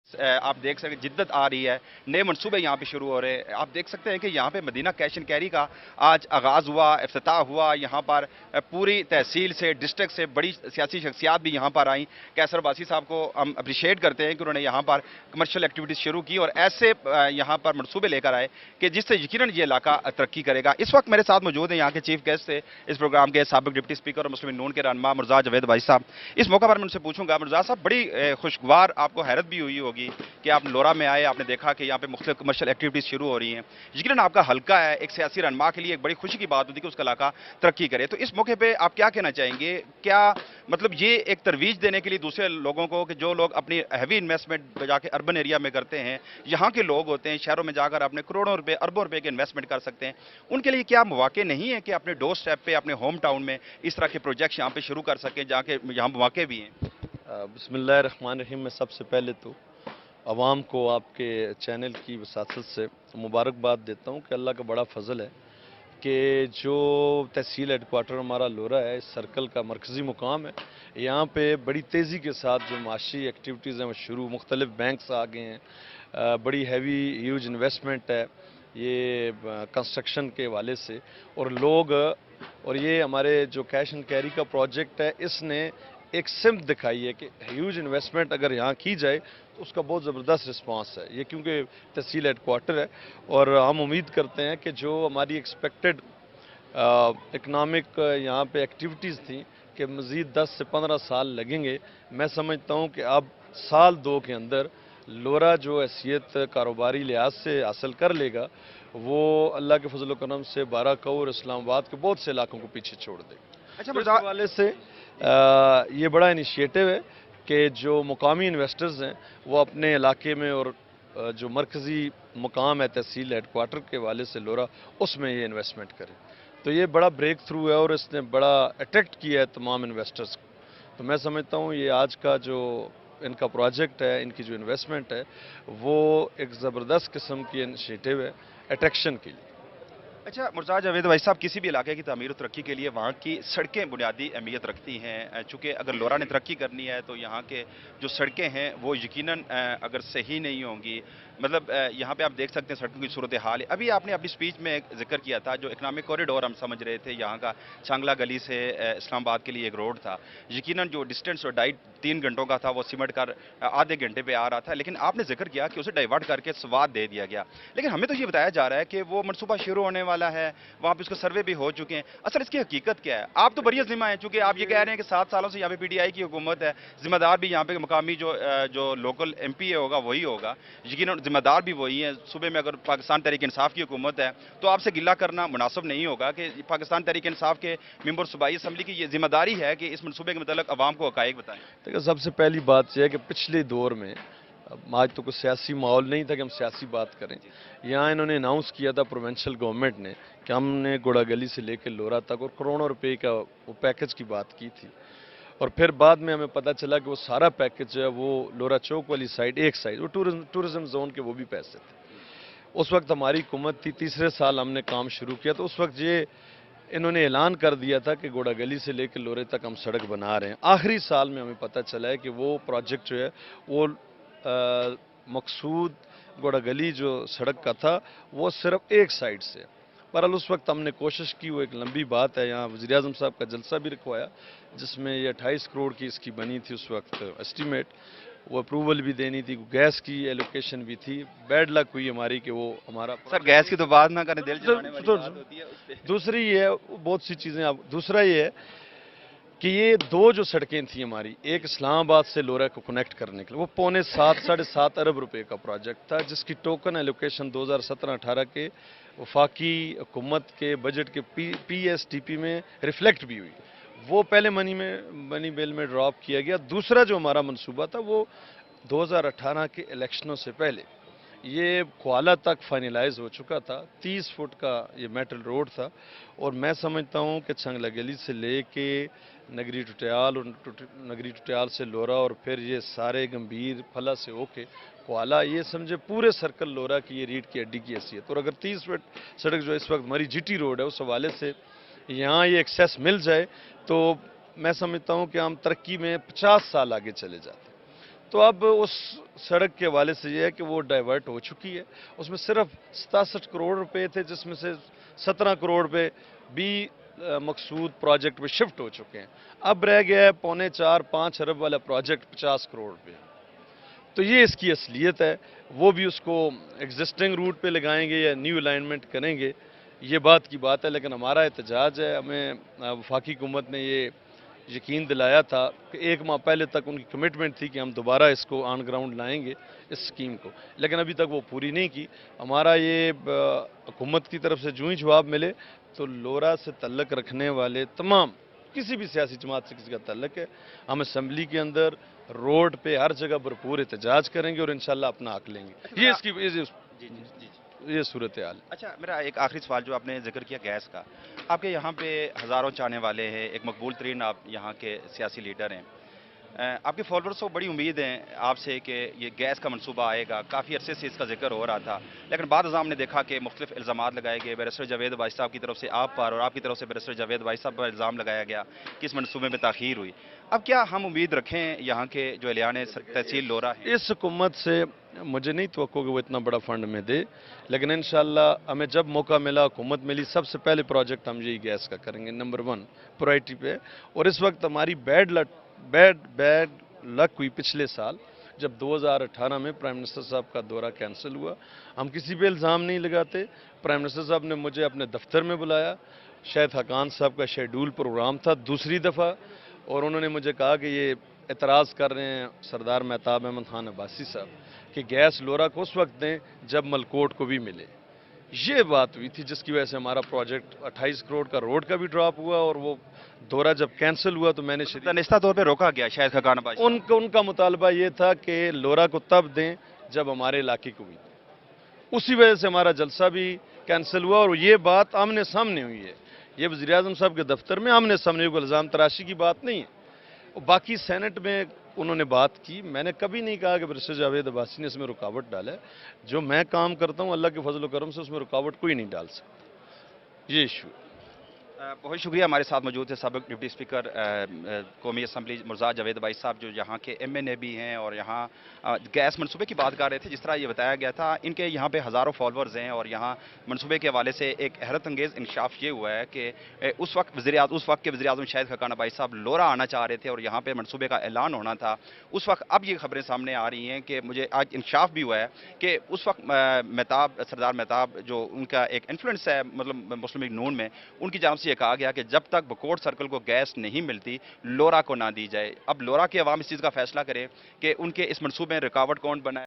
आप देख सकते हैं जिद्दत आ रही है, नए मंसूबे यहाँ पे शुरू हो रहे हैं। आप देख सकते हैं कि यहाँ पे मदीना कैश एंड कैरी का आज आगाज़ हुआ, इफ्तिताह हुआ। यहाँ पर पूरी तहसील से, डिस्ट्रिक्ट से बड़ी सियासी शख्सियात भी यहाँ पर आई। कैसर बासी साहब को हम अप्रिशिएट करते हैं कि उन्होंने यहाँ पर कमर्शियल एक्टिविटीज़ शुरू की और ऐसे यहाँ पर मंसूबे लेकर आए कि जिससे यकीनन ये इलाका तरक्की करेगा। इस वक्त मेरे साथ मौजूद हैं यहाँ के चीफ गेस्ट थे इस प्रोग्राम के, साबिक डिप्टी स्पीकर और मुस्लिम नून के रहनुमा मिर्ज़ा जावेद भाई साहब। इस मौका पर मैं उनसे पूछूंगा, मिर्ज़ा साहब, बड़ी खुशगवार आपको हैरत भी हुई होगी कि आप लोरा में आए, आपने देखा कि यहाँ पे मुख्तलिफ कमर्शियल एक्टिविटीज़ शुरू हो रही हैं। यकीनन आपका हल्का है, एक सियासी रहनुमा के लिए एक बड़ी खुशी की बात होती है कि उसका इलाका तरक्की करे। तो इस मौके पे आप क्या कहना चाहेंगे? क्या मतलब ये एक तरवीज देने के लिए दूसरे लोगों को कि जो लोग अपनी हैवी इन्वेस्टमेंट जाके अर्बन एरिया में करते हैं, यहाँ के लोग होते हैं शहरों में जाकर अपने करोड़ों रुपए, अरबों रुपए के इन्वेस्टमेंट कर सकते हैं, उनके लिए क्या मौके नहीं है कि अपने डोर स्टेप पे, अपने होम टाउन में इस तरह के प्रोजेक्ट्स यहाँ पे शुरू कर सकें, जहाँ के यहाँ मौके भी हैं? बिस्मिल्लाहिर्रहमानिर्रहीम। मैं सबसे पहले तो अवाम को आपके चैनल की वसासत से मुबारकबाद देता हूँ कि अल्लाह का बड़ा फजल है कि जो तहसील हेडकोार्टर हमारा लोरा है, इस सर्कल का मरकज़ी मुकाम है। यहाँ पे बड़ी तेज़ी के साथ जो माशी एक्टिविटीज़ हैं वो शुरू, मुख्तलिफ बैंक्स आ गए हैं, बड़ी हैवी ह्यूज इन्वेस्टमेंट है ये कंस्ट्रक्शन के हवाले से। और लोग और ये हमारे जो कैश एंड कैरी का प्रोजेक्ट है, इसने एक सिमत दिखाई है कि ह्यूज इन्वेस्टमेंट अगर यहाँ की जाए तो उसका बहुत ज़बरदस्त रिस्पांस है। ये क्योंकि तहसील हेडकोार्टर है और हम उम्मीद करते हैं कि जो हमारी एक्सपेक्टेड इकनॉमिक यहाँ पे एक्टिविटीज़ थी कि मज़ीद 10 से 15 साल लगेंगे, मैं समझता हूँ कि अब साल 2 के अंदर लोरा जो हैसियत कारोबारी लिहाज से हासिल कर लेगा, वो अल्लाह के फजल करम से बाराकौ और इस्लामाबाद के बहुत से इलाकों को पीछे छोड़ देगा। अच्छा तो इस मिर्ज़ा, हवाले से ये बड़ा इनिशिएटिव है कि जो मुकामी इन्वेस्टर्स हैं वो अपने इलाके में और जो मरकज़ी मुकाम है तहसील हेडकोार्टर के हवाले से लोरा, उसमें ये इन्वेस्टमेंट करें। तो ये बड़ा ब्रेक थ्रू है और इसने बड़ा अट्रैक्ट किया है तमाम इन्वेस्टर्स को। तो मैं समझता हूँ ये आज का जो इनका प्रोजेक्ट है, इनकी जो इन्वेस्टमेंट है, वो एक ज़बरदस्त किस्म की इनिशिएटिव है अट्रैक्शन के लिए। अच्छा मुर्तज़ा जावेद भाई साहब, किसी भी इलाके की तमीर और तरक्की के लिए वहाँ की सड़कें बुनियादी अहमियत रखती हैं। चूँकि अगर लोरा ने तरक्की करनी है तो यहाँ के जो सड़कें हैं वो यकीनन अगर सही नहीं होंगी, मतलब यहाँ पे आप देख सकते हैं सड़कों की सूरत हाल है। अभी आपने अपनी स्पीच में एक जिक्र किया था, जो इकनॉमिक कॉरिडोर हम समझ रहे थे, यहाँ का छांगला गली से इस्लामाबाद के लिए एक रोड था। यकीनन जो डिस्टेंस और 2.5-3 घंटों का था वो सिमट कर आधे घंटे पे आ रहा था, लेकिन आपने जिक्र किया कि उसे डाइवर्ट करके स्वाद दे दिया गया। लेकिन हमें तो ये बताया जा रहा है कि वो मनसूबा शुरू होने वाला है, वहाँ पे उसका सर्वे भी हो चुके हैं। असल इसकी हकीकत क्या है? आप तो बड़ी जिम्मा है, चूंकि आप ये कह रहे हैं कि 7 सालों से यहाँ पे पीटीआई की हुकूमत है, जिम्मेदार भी यहाँ पे मुकामी जो लोकल एमपी होगा वही होगा, यकीनन जिम्मेदार भी वही है। सूबे में अगर पाकिस्तान तहरीक इंसाफ की हुकूमत है तो आपसे गिला करना मुनासिब नहीं होगा कि पाकिस्तान तहरीक इंसाफ के मेंबर सूबाई असम्बली की ये जिम्मेदारी है कि इस मनसूबे के मतलब अवाम को हकायक बताएं। देखिए, सबसे पहली बात यह है कि पिछले दौर में, आज तो कोई सियासी माहौल नहीं था कि हम सियासी बात करें। यहाँ इन्होंने अनाउंस किया था प्रोविंशियल गवर्नमेंट ने कि हमने गोड़ा गली से लेकर लोरा तक और करोड़ों रुपए का वो पैकेज की बात की थी। और फिर बाद में हमें पता चला कि वो सारा पैकेज जो है वो लोरा चौक वाली साइड, एक साइड वो टूरिज्म जोन के वो भी पैसे थे। उस वक्त हमारी हुकूमत थी, तीसरे साल हमने काम शुरू किया तो उस वक्त ये इन्होंने ऐलान कर दिया था कि गोड़ा गली से लेकर लोरे तक हम सड़क बना रहे हैं। आखिरी साल में हमें पता चला है कि वो प्रोजेक्ट जो है वो मकसूद गोड़ा गली जो सड़क का था वो सिर्फ एक साइड से। बहरहाल उस वक्त हमने कोशिश की, वो एक लंबी बात है, यहाँ वज़ीर आज़म साहब का जलसा भी रखवाया जिसमें ये 28 करोड़ की इसकी बनी थी उस वक्त एस्टीमेट, वो अप्रूवल भी देनी थी, गैस की एलोकेशन भी थी। बैड लक हुई हमारी कि वो हमारा सर गैस की तो बात ना करें, दिल जलाने वाली बात होती है उस पे। दूसरी ये है, बहुत सी चीज़ें आप, दूसरा ये है कि ये दो जो सड़कें थी हमारी, एक इस्लामाबाद से लोरा को कनेक्ट करने के लिए, वो पौने 7-7.5 अरब रुपए का प्रोजेक्ट था जिसकी टोकन एलोकेशन 2017-18 के वफाकी हुकूमत के बजट के पीएसटीपी में रिफ्लेक्ट भी हुई। वो पहले मनी बिल में ड्रॉप किया गया। दूसरा जो हमारा मंसूबा था वो 2018 के इलेक्शनों से पहले ये क्वाला तक फाइनलाइज हो चुका था। 30 फुट का ये मेटल रोड था और मैं समझता हूँ कि छंगला गली से लेके नगरी टुटियाल और नगरी टुटियाल से लोरा और फिर ये सारे गंभीर फला से होके क्वाला, ये समझे पूरे सर्कल लोरा की ये रीढ़ की हड्डी की हैसियत। और अगर 30 फुट सड़क जो इस वक्त हमारी जीटी रोड है उस हवाले से यहाँ ये एक्सेस मिल जाए तो मैं समझता हूँ कि हम तरक्की में 50 साल आगे चले जाते हैं। تو اب اس سڑک کے حوالے سے یہ ہے کہ وہ ڈائیورٹ ہو چکی ہے. اس میں صرف 67 کروڑ روپے تھے جس میں سے 17 کروڑ روپے بھی مقصود پروجیکٹ پہ شفٹ ہو چکے ہیں. اب رہ گیا ہے 4.5-5 ارب والا پروجیکٹ 50 کروڑ روپے. تو یہ اس کی اصلیت ہے. وہ بھی اس کو ایگزسٹنگ روٹ پہ لگائیں گے یا نیو الائنمنٹ کریں گے، یہ بات کی بات ہے. لیکن ہمارا احتجاج ہے، ہمیں وفاقی حکومت نے یہ یقین دلایا تھا کہ 1 ماہ پہلے تک ان کی کمٹمنٹ تھی کہ ہم دوبارہ اس کو آن گراؤنڈ لائیں گے اس اسکیم کو، لیکن ابھی تک وہ پوری نہیں کی. ہمارا یہ حکومت کی طرف سے جو ہی جواب ملے تو لورا سے تعلق رکھنے والے تمام کسی بھی سیاسی جماعت سے کسی کا تعلق ہے، ہم اسمبلی کے اندر روڈ پہ ہر جگہ بھرپور احتجاج کریں گے اور انشاءاللہ اپنا حق لیں گے. یہ اس کی یہ صورتحال. اچھا، میرا ایک آخری سوال جو آپ نے ذکر کیا گیس کا، آپ کے یہاں پہ ہزاروں چاہنے والے ہیں، ایک مقبول ترین آپ یہاں کے سیاسی لیڈر ہیں. آپ کے فالوورز کو بڑی امید ہیں آپ سے کہ یہ گیس کا منصوبہ آئے گا. کافی عرصے سے اس کا ذکر ہو رہا تھا، لیکن بعد ازاں ہم نے دیکھا کہ مختلف الزامات لگائے گئے. بیرسٹر جاوید وائس صاحب کی طرف سے آپ پر اور آپ کی طرف سے بیرسٹر جاوید وائس صاحب پر الزام لگایا گیا کہ اس منصوبے میں تاخیر ہوئی. اب کیا ہم امید رکھیں یہاں کے جو اہلیان تحصیل لورا ہیں؟ اس حکومت سے مجھے نہیں توقع کہ وہ اتنا بڑا فنڈ میں دے، لیکن انشاءاللہ ہمیں جب موقع ملا، حکومت ملی، سب سے پہلے پروجیکٹ ہم یہی گیس کا کریں گے نمبر 1 پرائرٹی پہ. اور اس وقت ہماری بیڈ لک ہوئی پچھلے سال جب 2018 میں پرائم منسٹر صاحب کا دورہ کینسل ہوا. ہم کسی پہ الزام نہیں لگاتے. پرائم منسٹر صاحب نے مجھے اپنے دفتر میں بلایا، شاہد حقان صاحب کا شیڈول پروگرام تھا دوسری دفعہ، اور انہوں نے مجھے کہا کہ یہ اعتراض کر رہے ہیں سردار مہتاب احمد خان عباسی صاحب کہ گیس لورا کو اس وقت دیں جب ملکوٹ کو بھی ملے. یہ بات ہوئی تھی جس کی وجہ سے ہمارا پروجیکٹ 28 کروڑ کا روڈ کا بھی ڈراپ ہوا، اور وہ دورہ جب کینسل ہوا تو میں نے دانستہ طور پہ روکا گیا شاید خاقان بھائی. ان کا مطالبہ یہ تھا کہ لورا کو تب دیں جب ہمارے علاقے کو بھی دیں. اسی وجہ سے ہمارا جلسہ بھی کینسل ہوا، اور یہ بات آمنے سامنے ہوئی ہے. یہ وزیر اعظم صاحب کے دفتر میں آمنے سامنے ہوئی، الزام تراشی کی بات نہیں ہے. باقی سینٹ میں انہوں نے بات کی. میں نے کبھی نہیں کہا کہ بیرسٹر جاوید عباسی نے اس میں رکاوٹ ڈالا ہے. جو میں کام کرتا ہوں اللہ کے فضل و کرم سے اس میں رکاوٹ کوئی نہیں ڈال سکتا. یہ ایشو. بہت شکریہ. ہمارے ساتھ موجود ہے سابق ڈپٹی اسپیکر قومی اسمبلی مرزا جاوید وائس صاحب، جو یہاں کے ایم این اے بھی ہیں اور یہاں گیس منصوبے کی بات کر رہے تھے. جس طرح یہ بتایا گیا تھا ان کے یہاں پہ ہزاروں فالورز ہیں، اور یہاں منصوبے کے حوالے سے ایک حیرت انگیز انکشاف یہ ہوا ہے کہ اس وقت کے وزیر اعظم شاہد خاقان عباسی صاحب لورا آنا چاہ رہے تھے اور یہاں پہ منصوبے کا اعلان ہونا تھا اس وقت. اب یہ خبریں سامنے آ رہی ہیں کہ مجھے آج انکشاف بھی ہوا ہے کہ اس وقت سردار مہتاب جو ان کا ایک انفلوئنس ہے مطلب مسلم لیگ نون میں، ان کی جانب سے یہ کہا گیا کہ جب تک بکوٹ سرکل کو گیس نہیں ملتی لورا کو نہ دی جائے. اب لورا کے عوام اس چیز کا فیصلہ کرے کہ ان کے اس منصوبے میں رکاوٹ کون بنا ہے.